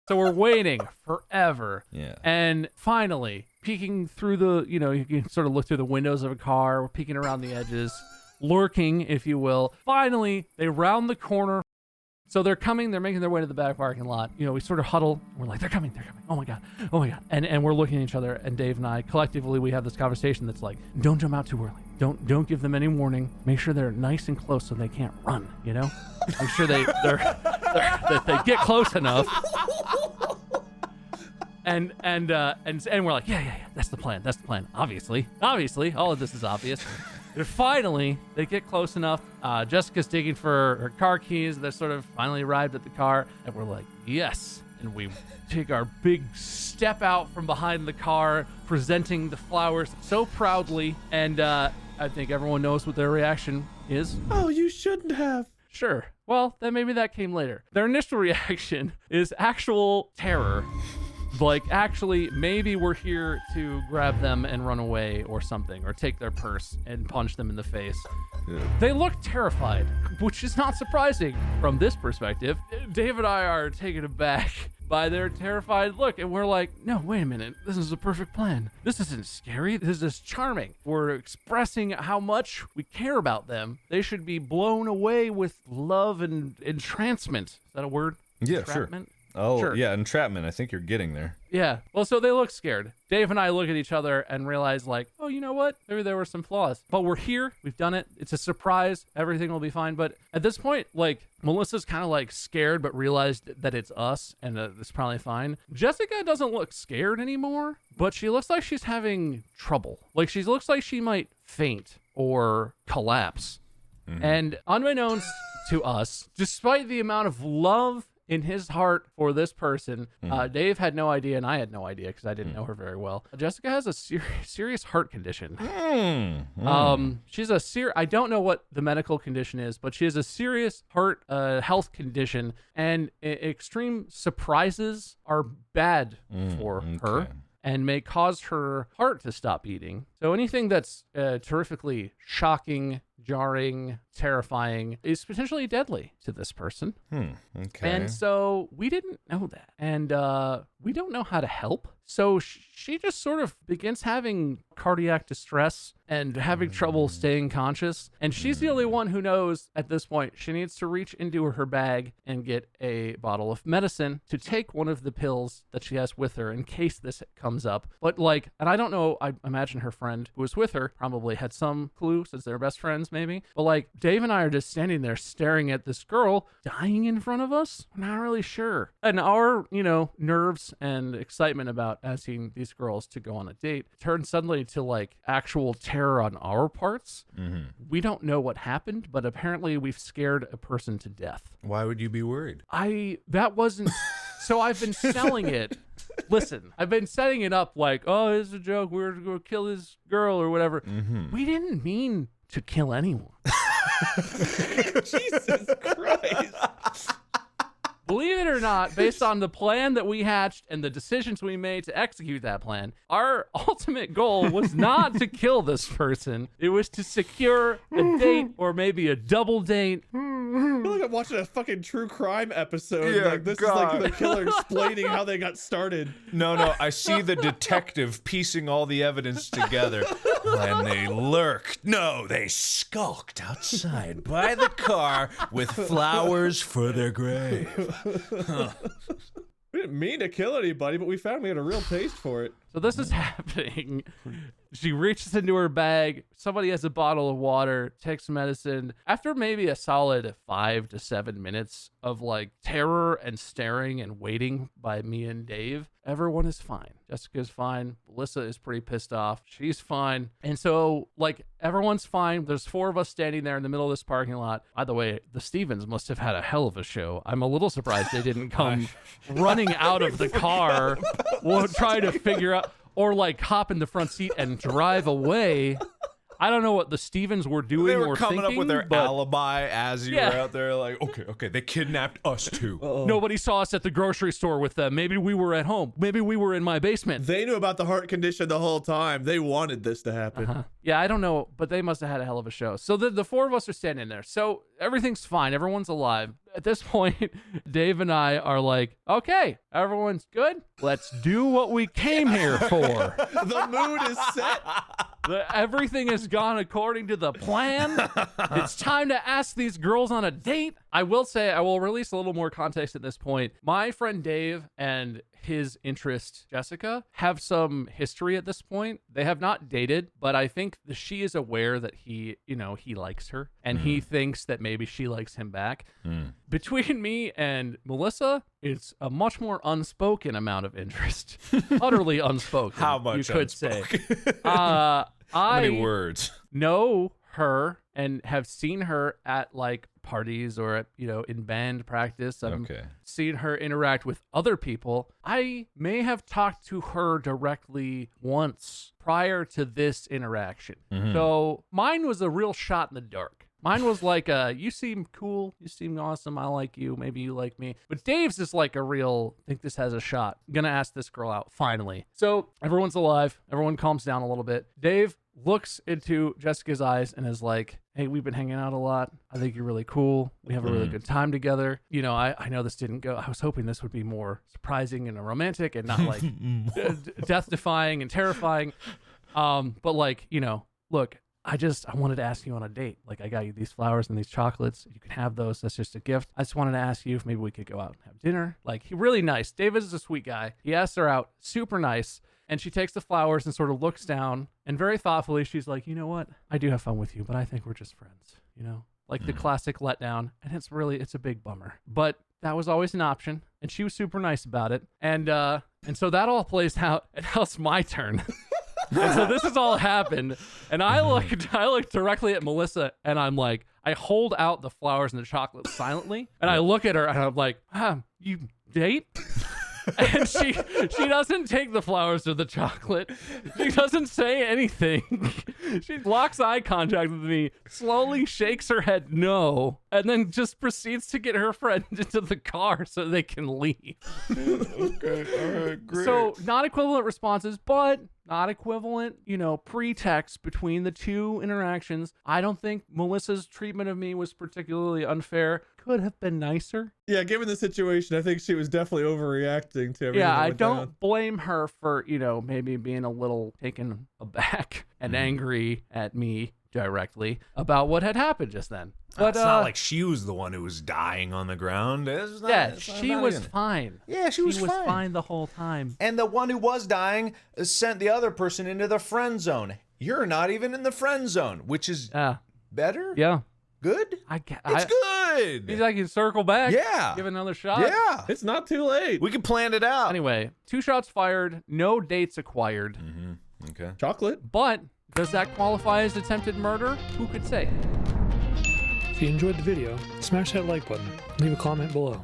So we're waiting forever. Yeah. And finally, peeking through the, you can sort of look through the windows of a car. We're peeking around the edges, lurking, if you will. Finally, they round the corner. So they're coming, they're making their way to the back parking lot. We sort of huddle. We're like, they're coming. Oh my God. And we're looking at each other, and Dave and I, collectively, we have this conversation that's like, don't jump out too early. Don't give them any warning. Make sure they're nice and close so they can't run, Make sure that they get close enough. And we're like, yeah, that's the plan. Obviously, all of this is obvious. And finally, they get close enough. Jessica's digging for her car keys. They're sort of finally arrived at the car, and we're like, yes. And we take our big step out from behind the car, presenting the flowers so proudly. And I think everyone knows what their reaction is. Oh, you shouldn't have. Sure. Well, then maybe that came later. Their initial reaction is actual terror. Like, actually, maybe we're here to grab them and run away or something, or take their purse and punch them in the face. Yeah. They look terrified, which is not surprising from this perspective. Dave and I are taken aback by their terrified look, and we're like, no, wait a minute. This is a perfect plan. This isn't scary. This is charming. We're expressing how much we care about them. They should be blown away with love and entrancement. Is that a word? Yeah, entrapment? Sure. Oh, sure. Yeah, entrapment. I think you're getting there. Yeah. Well, so they look scared. Dave and I look at each other and realize, like, oh, you know what? Maybe there were some flaws. But we're here. We've done it. It's a surprise. Everything will be fine. But at this point, like, Melissa's kind of, like, scared but realized that it's us and it's probably fine. Jessica doesn't look scared anymore, but she looks like she's having trouble. Like, she looks like she might faint or collapse. Mm-hmm. And unbeknownst to us, despite the amount of love in his heart for this person, Dave had no idea, and I had no idea because I didn't know her very well. Jessica has a serious heart condition. She's I don't know what the medical condition is, but she has a serious heart health condition, and extreme surprises are bad for her and may cause her heart to stop beating. So anything that's terrifically shocking, jarring, terrifying is potentially deadly to this person. Okay. And so we didn't know that. And we don't know how to help. So she just sort of begins having cardiac distress and having trouble staying conscious. And she's the only one who knows at this point she needs to reach into her bag and get a bottle of medicine to take one of the pills that she has with her in case this comes up. But like, and I don't know, I imagine her friend who was with her probably had some clue since they're best friends maybe. But like, Dave and I are just standing there staring at this girl dying in front of us. We're not really sure. And our, nerves and excitement about asking these girls to go on a date turned suddenly to like actual terror on our parts. We don't know what happened, but apparently we've scared a person to death. Why would you be worried? So I've been selling it. Listen, I've been setting it up like, oh, it's a joke. We're going to kill this girl or whatever. We didn't mean to kill anyone. Jesus Christ. Believe it or not, based on the plan that we hatched and the decisions we made to execute that plan, our ultimate goal was not to kill this person. It was to secure a date or maybe a double date. I feel like I'm watching a fucking true crime episode. Yeah, like this is like the killer explaining how they got started. No, I see the detective piecing all the evidence together. And they lurked. No, they skulked outside by the car with flowers for their grave. We didn't mean to kill anybody, but we found we had a real taste for it. So this is happening. She reaches into her bag. Somebody has a bottle of water, takes medicine. After maybe a solid 5 to 7 minutes of like terror and staring and waiting by me and Dave, everyone is fine. Jessica's fine. Melissa is pretty pissed off. She's fine. And so like everyone's fine. There's 4 of us standing there in the middle of this parking lot. By the way, the Stevens must have had a hell of a show. I'm a little surprised they didn't come running out of the car trying to figure out, or like hop in the front seat and drive away. I don't know what the Stevens were doing They or were coming thinking, up with their but alibi as you Yeah. were out there, like, okay, they kidnapped us too. nobody saw us at the grocery store with them. Maybe we were at home. Maybe we were in my basement. They knew about the heart condition the whole time. They wanted this to happen. Yeah, I don't know, but they must have had a hell of a show. So the four of us are standing there. So everything's fine. Everyone's alive. At this point, Dave and I are like, okay, everyone's good. Let's do what we came here for. The mood is set. Everything has gone according to the plan. It's time to ask these girls on a date. I will say, I will release a little more context at this point. My friend Dave and his interest, Jessica, have some history at this point. They have not dated, but I think that she is aware that he likes her, and he thinks that maybe she likes him back. Between me and Melissa, it's a much more unspoken amount of interest. Utterly unspoken. How much you could unspoken? say. How many I words? know her and have seen her at like parties or at, in band practice. I've Okay. seen her interact with other people. I may have talked to her directly once prior to this interaction. So mine was a real shot in the dark. Mine was like, you seem cool. You seem awesome. I like you. Maybe you like me. But Dave's is like a real, I think this has a shot. I'm going to ask this girl out, finally. So everyone's alive. Everyone calms down a little bit. Dave looks into Jessica's eyes and is like, hey, we've been hanging out a lot. I think you're really cool. We have a really good time together. I know this didn't go. I was hoping this would be more surprising and romantic and not like death-defying and terrifying. But like, look, I wanted to ask you on a date. Like, I got you these flowers and these chocolates. You can have those. That's just a gift. I just wanted to ask you if maybe we could go out and have dinner. Like, really nice. David is a sweet guy. He asks her out. Super nice. And she takes the flowers and sort of looks down. And very thoughtfully, she's like, you know what? I do have fun with you, but I think we're just friends. Like the classic letdown. And it's a big bummer. But that was always an option. And she was super nice about it. And so that all plays out. And now it's my turn. And so this has all happened, and I look directly at Melissa, and I'm like, I hold out the flowers and the chocolate silently, and I look at her, and I'm like, you date? And she doesn't take the flowers or the chocolate. She doesn't say anything. She locks eye contact with me, slowly shakes her head no, and then just proceeds to get her friend into the car so they can leave. Okay, all right, great. So not equivalent responses, but not equivalent, pretext between the two interactions. I don't think Melissa's treatment of me was particularly unfair. Could have been nicer. Yeah, given the situation, I think she was definitely overreacting to everything. Yeah, that I went don't down. blame her for, maybe being a little taken aback and angry at me directly about what had happened just then. But it's not like she was the one who was dying on the ground. She was fine. Yeah, she was fine. fine the whole time. And the one who was dying sent the other person into the friend zone. You're not even in the friend zone, which is better? Yeah. Good? It's good. He's like, you circle back. Yeah. Give it another shot. Yeah. It's not too late. We can plan it out. Anyway, 2 shots fired, no dates acquired. Okay. Chocolate. But does that qualify as attempted murder? Who could say? If you enjoyed the video, smash that like button, leave a comment below.